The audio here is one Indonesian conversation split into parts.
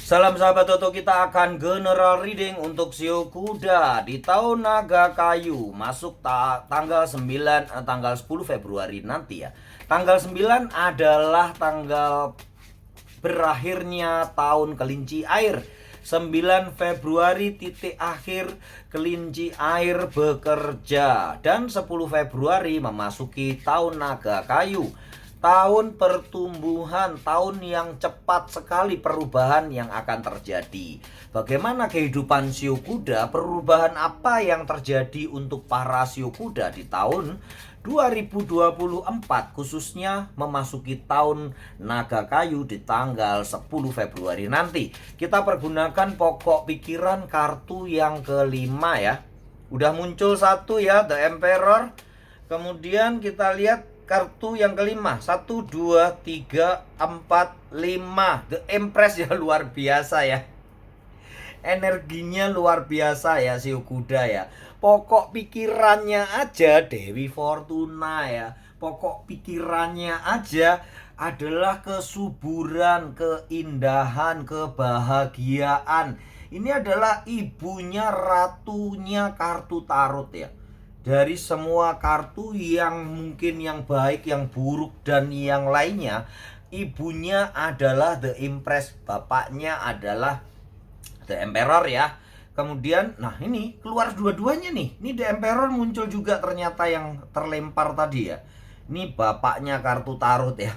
Salam sahabat Toto, kita akan general reading untuk Shio Kuda di tahun Naga Kayu. Masuk tanggal 9 tanggal 10 Februari nanti ya. Tanggal 9 adalah tanggal berakhirnya tahun kelinci air. 9 Februari titik akhir kelinci air bekerja, dan 10 Februari memasuki tahun Naga Kayu. Tahun pertumbuhan, tahun yang cepat sekali perubahan yang akan terjadi. Bagaimana kehidupan Shio Kuda? Perubahan apa yang terjadi untuk para Shio Kuda di tahun 2024, khususnya memasuki tahun Naga Kayu di tanggal 10 Februari nanti. Kita pergunakan pokok pikiran kartu yang kelima ya. Udah muncul satu ya, The Emperor. Kemudian kita lihat kartu yang kelima, 1, 2, 3, 4, 5, The Empress ya, luar biasa ya. Energinya luar biasa ya Shio Kuda ya. Pokok pikirannya aja Dewi Fortuna ya. Pokok pikirannya aja adalah kesuburan, keindahan, kebahagiaan. Ini adalah ibunya, ratunya kartu tarot ya. Dari semua kartu yang mungkin yang baik, yang buruk, dan yang lainnya, ibunya adalah The Empress, bapaknya adalah The Emperor ya. Kemudian, nah ini keluar dua-duanya nih. Ini The Emperor muncul juga ternyata yang terlempar tadi ya. Ini bapaknya kartu tarot ya.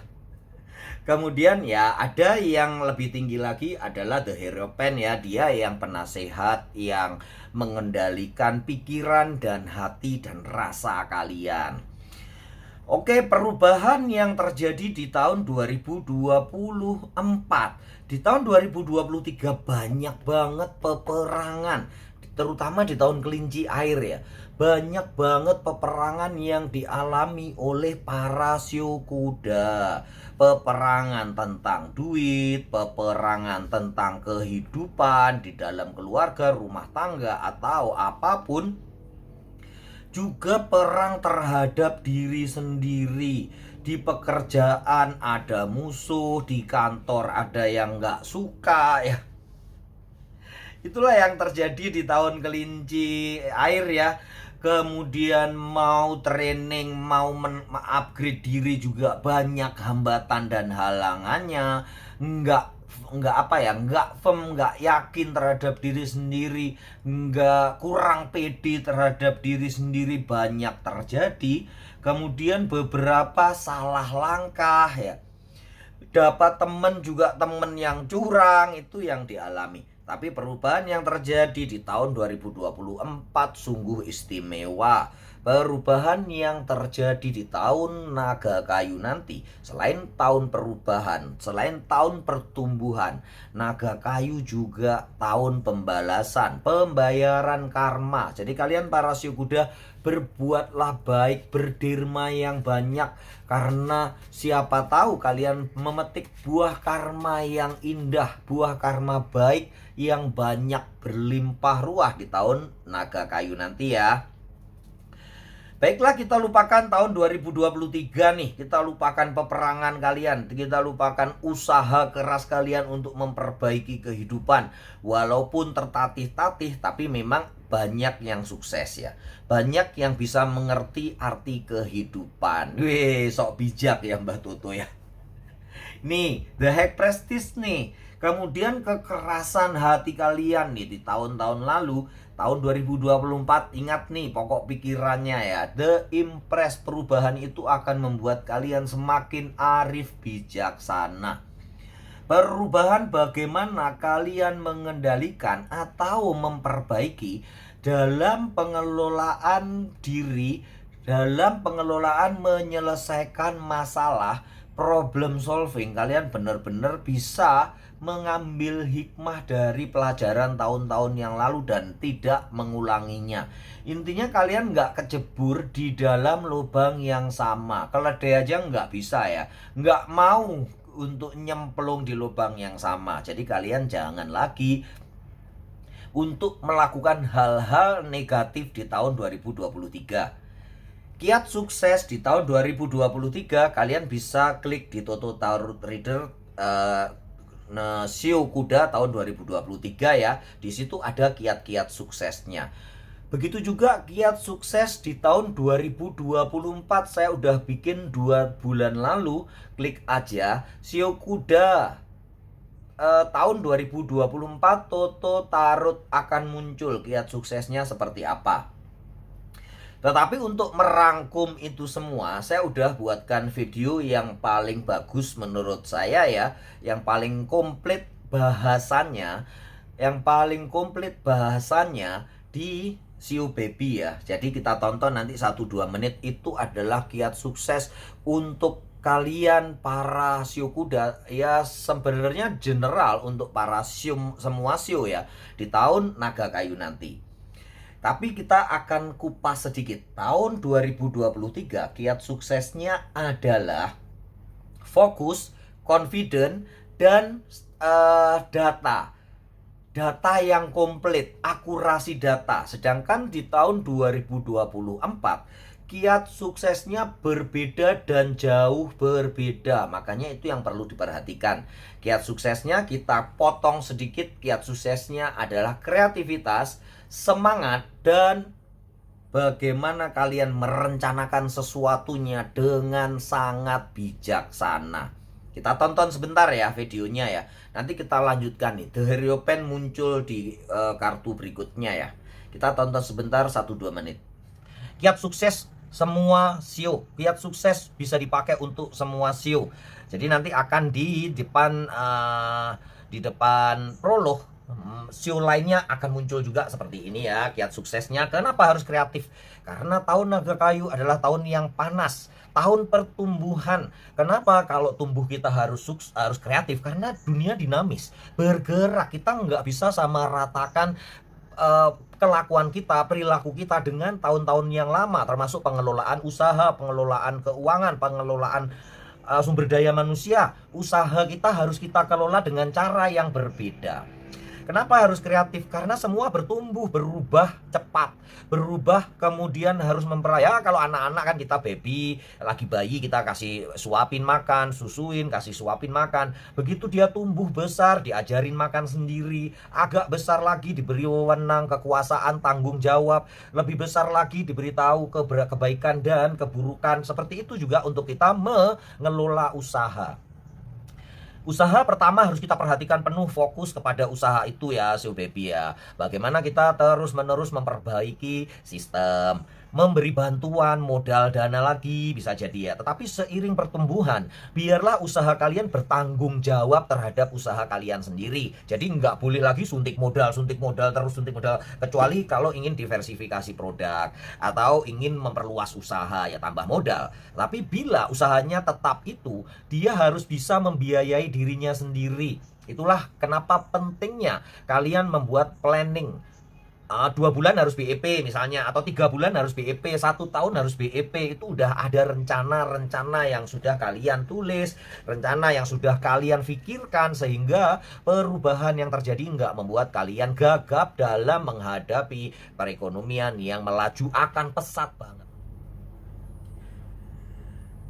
Kemudian ya ada yang lebih tinggi lagi adalah The Hierophant ya. Dia yang penasehat, yang mengendalikan pikiran dan hati dan rasa kalian. Oke, perubahan yang terjadi di tahun 2024. Di tahun 2023 banyak banget peperangan, terutama di tahun kelinci air ya. Banyak banget peperangan yang dialami oleh para Shio Kuda. Peperangan tentang duit, peperangan tentang kehidupan di dalam keluarga, rumah tangga, atau apapun. Juga perang terhadap diri sendiri. Di pekerjaan ada musuh, di kantor ada yang gak suka ya. Itulah yang terjadi di tahun kelinci air ya. Kemudian mau training, mau upgrade diri juga banyak hambatan dan halangannya. Nggak apa ya, nggak firm, nggak yakin terhadap diri sendiri, nggak, kurang pede terhadap diri sendiri banyak terjadi. Kemudian beberapa salah langkah ya, dapat temen juga, temen yang curang, itu yang dialami. Tapi perubahan yang terjadi di tahun 2024 sungguh istimewa. Perubahan yang terjadi di tahun Naga Kayu nanti, selain tahun perubahan, selain tahun pertumbuhan, Naga Kayu juga tahun pembalasan, pembayaran karma. Jadi kalian para Shio Kuda, berbuatlah baik, berderma yang banyak, karena siapa tahu kalian memetik buah karma yang indah, buah karma baik yang banyak berlimpah ruah di tahun Naga Kayu nanti ya. Baiklah, kita lupakan tahun 2023 nih. Kita lupakan peperangan kalian. Kita lupakan usaha keras kalian untuk memperbaiki kehidupan. Walaupun tertatih-tatih, tapi memang banyak yang sukses ya. Banyak yang bisa mengerti arti kehidupan. Wih, sok bijak ya Mbak Toto ya. Nih, The High Prestige nih. Kemudian kekerasan hati kalian nih di tahun-tahun lalu, tahun 2024, ingat nih pokok pikirannya ya. The Impress, perubahan itu akan membuat kalian semakin arif bijaksana. Perubahan bagaimana kalian mengendalikan atau memperbaiki dalam pengelolaan diri, dalam pengelolaan menyelesaikan masalah, problem solving. Kalian benar-benar bisa mengambil hikmah dari pelajaran tahun-tahun yang lalu dan tidak mengulanginya. Intinya kalian nggak kecebur di dalam lubang yang sama. Keledai aja nggak bisa ya, nggak mau untuk nyemplung di lubang yang sama. Jadi kalian jangan lagi untuk melakukan hal-hal negatif di tahun 2023. Kiat sukses di tahun 2023, kalian bisa klik di Toto Tarot Reader Shio Kuda tahun 2023 ya. Di situ ada kiat-kiat suksesnya. Begitu juga kiat sukses di tahun 2024. Saya udah bikin 2 bulan lalu. Klik aja Shio Kuda tahun 2024 Toto Tarot akan muncul kiat suksesnya seperti apa. Tetapi untuk merangkum itu semua, saya udah buatkan video yang paling bagus menurut saya ya, yang paling komplit bahasannya, di Shio Baby ya. Jadi kita tonton nanti 1-2 menit, itu adalah kiat sukses untuk kalian para Shio kuda ya, sebenarnya general untuk para Shio, semua Shio ya, di tahun naga kayu nanti. Tapi kita akan kupas sedikit. Tahun 2023 kiat suksesnya adalah fokus, confident, dan data. Data yang komplit, akurasi data. Sedangkan di tahun 2024 kiat suksesnya berbeda dan jauh berbeda. Makanya itu yang perlu diperhatikan. Kiat suksesnya kita potong sedikit. Kiat suksesnya adalah kreativitas, semangat, dan bagaimana kalian merencanakan sesuatunya dengan sangat bijaksana. Kita tonton sebentar ya videonya ya. Nanti kita lanjutkan nih. The Hierophant muncul di kartu berikutnya ya. Kita tonton sebentar 1-2 menit. Kiat sukses semua Shio. Kiat sukses bisa dipakai untuk semua Shio. Jadi nanti akan di depan prolog, Shio lainnya akan muncul juga seperti ini ya kiat suksesnya. Kenapa harus kreatif? Karena tahun naga kayu adalah tahun yang panas, tahun pertumbuhan. Kenapa kalau tumbuh kita harus kreatif? Karena dunia dinamis, bergerak. Kita nggak bisa sama ratakan kelakuan kita, perilaku kita dengan tahun-tahun yang lama, termasuk pengelolaan usaha, pengelolaan keuangan, pengelolaan sumber daya manusia. Usaha kita harus kita kelola dengan cara yang berbeda. Kenapa harus kreatif? Karena semua bertumbuh, berubah cepat, berubah, kemudian harus memperaya. Kalau anak-anak kan kita baby, lagi bayi kita kasih suapin makan, susuin, kasih suapin makan. Begitu dia tumbuh besar, diajarin makan sendiri, agak besar lagi diberi wewenang, kekuasaan, tanggung jawab, lebih besar lagi diberitahu kebaikan dan keburukan. Seperti itu juga untuk kita mengelola usaha. Usaha pertama harus kita perhatikan penuh, fokus kepada usaha itu ya Shio Baby ya. Bagaimana kita terus-menerus memperbaiki sistem, memberi bantuan, modal, dana lagi bisa jadi ya. Tetapi seiring pertumbuhan, biarlah usaha kalian bertanggung jawab terhadap usaha kalian sendiri. Jadi nggak boleh lagi suntik modal, terus suntik modal. Kecuali kalau ingin diversifikasi produk atau ingin memperluas usaha ya tambah modal. Tapi bila usahanya tetap itu, dia harus bisa membiayai dirinya sendiri. Itulah kenapa pentingnya kalian membuat planning. 2 bulan harus BEP misalnya, atau 3 bulan harus BEP, 1 tahun harus BEP. Itu udah ada rencana-rencana yang sudah kalian tulis, rencana yang sudah kalian pikirkan, sehingga perubahan yang terjadi nggak membuat kalian gagap dalam menghadapi perekonomian yang melaju akan pesat banget.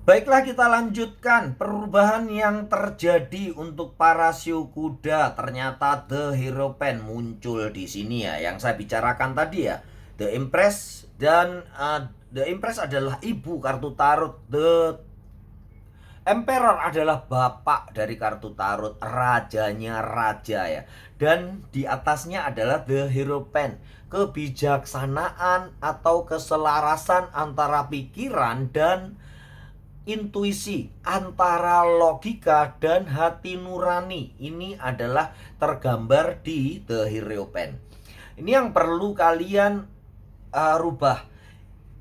Baiklah, kita lanjutkan perubahan yang terjadi untuk para Shio kuda. Ternyata The Hierophant muncul di sini ya, yang saya bicarakan tadi ya. The Empress dan The Empress adalah ibu kartu tarot. The Emperor adalah bapak dari kartu tarot, rajanya raja ya. Dan di atasnya adalah The Hierophant, kebijaksanaan atau keselarasan antara pikiran dan intuisi, antara logika dan hati nurani. Ini adalah tergambar di The Hierophant. Ini yang perlu kalian rubah.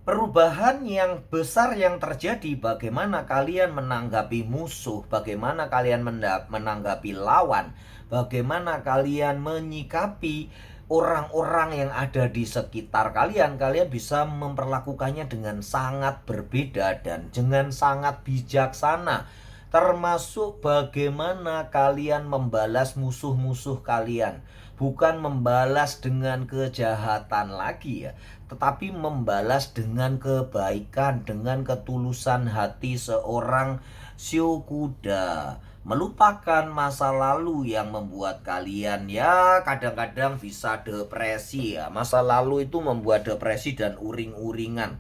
Perubahan yang besar yang terjadi, bagaimana kalian menanggapi musuh, bagaimana kalian menanggapi lawan, bagaimana kalian menyikapi orang-orang yang ada di sekitar kalian. Kalian bisa memperlakukannya dengan sangat berbeda dan dengan sangat bijaksana. Termasuk bagaimana kalian membalas musuh-musuh kalian. Bukan membalas dengan kejahatan lagi ya, tetapi membalas dengan kebaikan, dengan ketulusan hati seorang Shio kuda. melupakan masa lalu yang membuat kalian ya kadang-kadang bisa depresi ya. Masa lalu itu membuat depresi dan uring-uringan.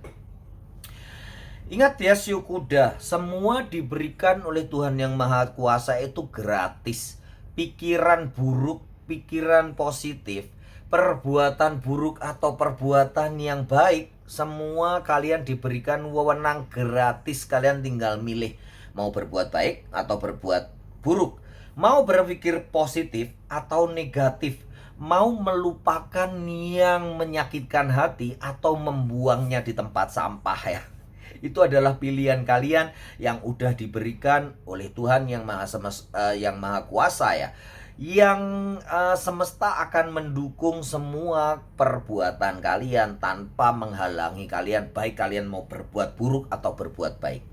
Ingat ya siu kuda, semua diberikan oleh Tuhan yang Maha Kuasa itu gratis. Pikiran buruk, pikiran positif, perbuatan buruk atau perbuatan yang baik, semua kalian diberikan wewenang gratis. Kalian tinggal milih mau berbuat baik atau berbuat buruk, mau berpikir positif atau negatif, mau melupakan yang menyakitkan hati atau membuangnya di tempat sampah ya. Itu adalah pilihan kalian yang udah diberikan oleh Tuhan yang Maha Kuasa ya. Yang semesta akan mendukung semua perbuatan kalian tanpa menghalangi kalian, baik kalian mau berbuat buruk atau berbuat baik.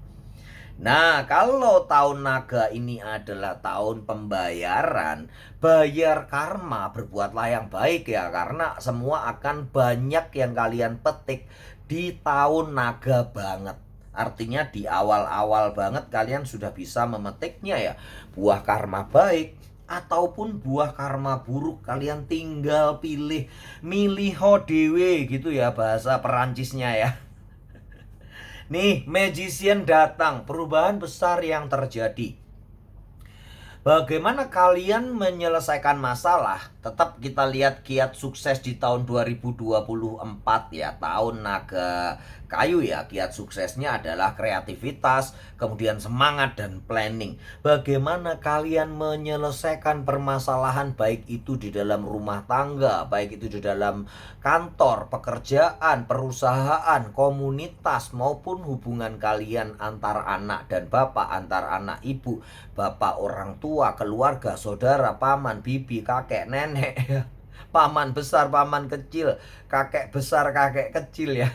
Nah, kalau tahun naga ini adalah tahun pembayaran, bayar karma, berbuatlah yang baik ya, karena semua akan banyak yang kalian petik di tahun naga banget. Artinya di awal-awal banget kalian sudah bisa memetiknya ya, buah karma baik ataupun buah karma buruk. Kalian tinggal pilih, miliho dewe gitu ya bahasa Perancisnya ya. Nih, magician datang, perubahan besar yang terjadi. Bagaimana kalian menyelesaikan masalah? Tetap kita lihat kiat sukses di tahun 2024 ya, tahun naga kayu ya. Kiat suksesnya adalah kreativitas, kemudian semangat dan planning. Bagaimana kalian menyelesaikan permasalahan, baik itu di dalam rumah tangga, baik itu di dalam kantor, pekerjaan, perusahaan, komunitas, maupun hubungan kalian antar anak dan bapak, antar anak ibu, bapak orang tua, keluarga, saudara, paman, bibi, kakek, nenek ya. Paman besar, paman kecil, kakek besar, kakek kecil ya.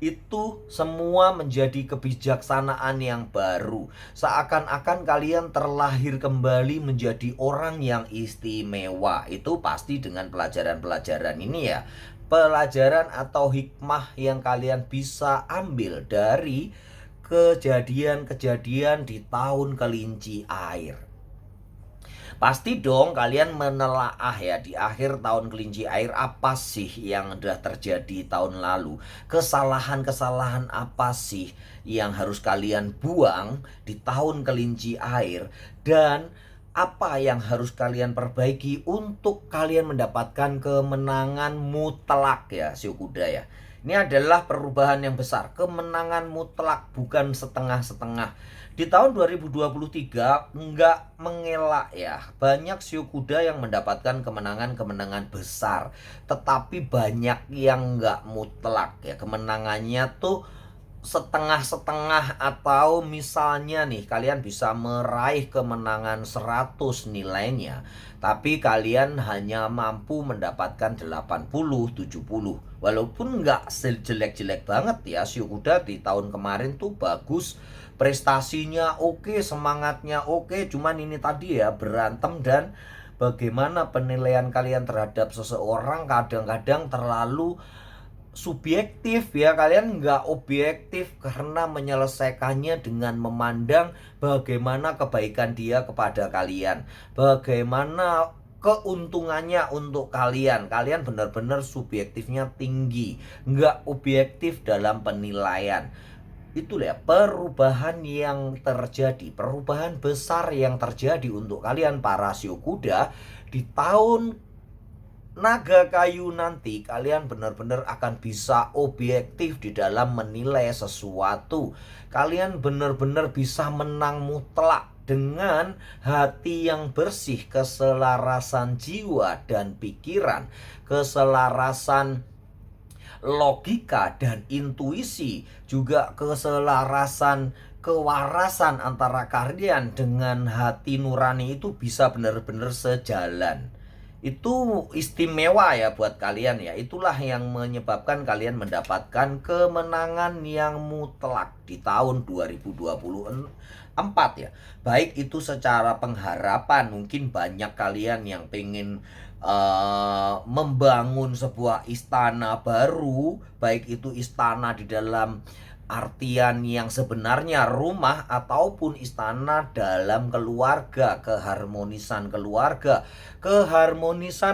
Itu semua menjadi kebijaksanaan yang baru. Seakan-akan kalian terlahir kembali menjadi orang yang istimewa. Itu pasti dengan pelajaran-pelajaran ini ya. Pelajaran atau hikmah yang kalian bisa ambil dari kejadian-kejadian di tahun kelinci air. Pasti dong kalian menelaah ya di akhir tahun kelinci air, apa sih yang sudah terjadi tahun lalu. Kesalahan-kesalahan apa sih yang harus kalian buang di tahun kelinci air. Dan apa yang harus kalian perbaiki untuk kalian mendapatkan kemenangan mutlak ya siu kuda ya. Ini adalah perubahan yang besar, kemenangan mutlak, bukan setengah-setengah. Di tahun 2023 enggak mengelak ya, banyak siu kuda yang mendapatkan kemenangan-kemenangan besar, tetapi banyak yang enggak mutlak ya. Kemenangannya tuh setengah-setengah, atau misalnya nih kalian bisa meraih kemenangan 100 nilainya, tapi kalian hanya mampu mendapatkan 80-70. Walaupun nggak sejelek-jelek banget ya, siu kuda di tahun kemarin tuh bagus, prestasinya oke, semangatnya oke. Cuman ini tadi ya, berantem dan bagaimana penilaian kalian terhadap seseorang kadang-kadang terlalu subjektif ya. Kalian nggak objektif karena menyelesaikannya dengan memandang bagaimana kebaikan dia kepada kalian, bagaimana keuntungannya untuk kalian. Kalian benar-benar subjektifnya tinggi, nggak objektif dalam penilaian. Itulah ya perubahan yang terjadi, perubahan besar yang terjadi untuk kalian para siu kuda di tahun naga kayu nanti. Kalian benar-benar akan bisa objektif di dalam menilai sesuatu. Kalian benar-benar bisa menang mutlak dengan hati yang bersih, keselarasan jiwa dan pikiran, keselarasan logika dan intuisi, juga keselarasan kewarasan antara kalian dengan hati nurani itu bisa benar-benar sejalan. Itu istimewa ya buat kalian ya. Itulah yang menyebabkan kalian mendapatkan kemenangan yang mutlak di tahun 2024 ya. Baik itu secara pengharapan, mungkin banyak kalian yang pengen membangun sebuah istana baru, baik itu istana di dalam artian yang sebenarnya rumah ataupun istana dalam keluarga, keharmonisan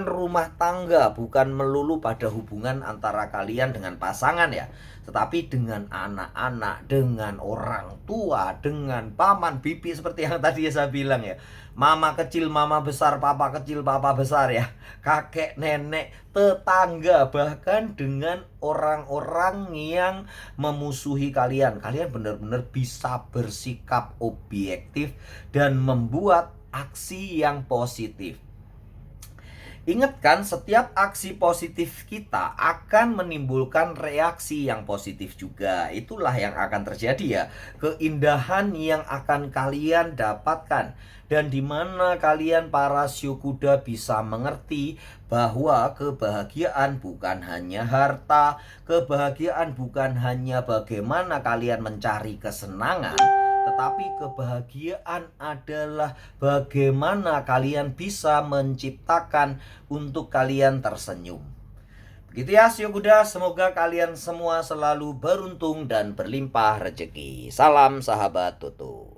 rumah tangga, bukan melulu pada hubungan antara kalian dengan pasangan ya, tetapi dengan anak-anak, dengan orang tua, dengan paman, bibi, seperti yang tadi saya bilang ya. Mama kecil, mama besar, papa kecil, papa besar ya. Kakek, nenek, tetangga, bahkan dengan orang-orang yang memusuhi kalian. Kalian benar-benar bisa bersikap objektif dan membuat aksi yang positif. Ingat kan, setiap aksi positif kita akan menimbulkan reaksi yang positif juga. Itulah yang akan terjadi ya. Keindahan yang akan kalian dapatkan. Dan di mana kalian para shio kuda bisa mengerti bahwa kebahagiaan bukan hanya harta, kebahagiaan bukan hanya bagaimana kalian mencari kesenangan, tetapi kebahagiaan adalah bagaimana kalian bisa menciptakan untuk kalian tersenyum. Begitu ya shio kuda, semoga kalian semua selalu beruntung dan berlimpah rezeki. Salam sahabat Tutu.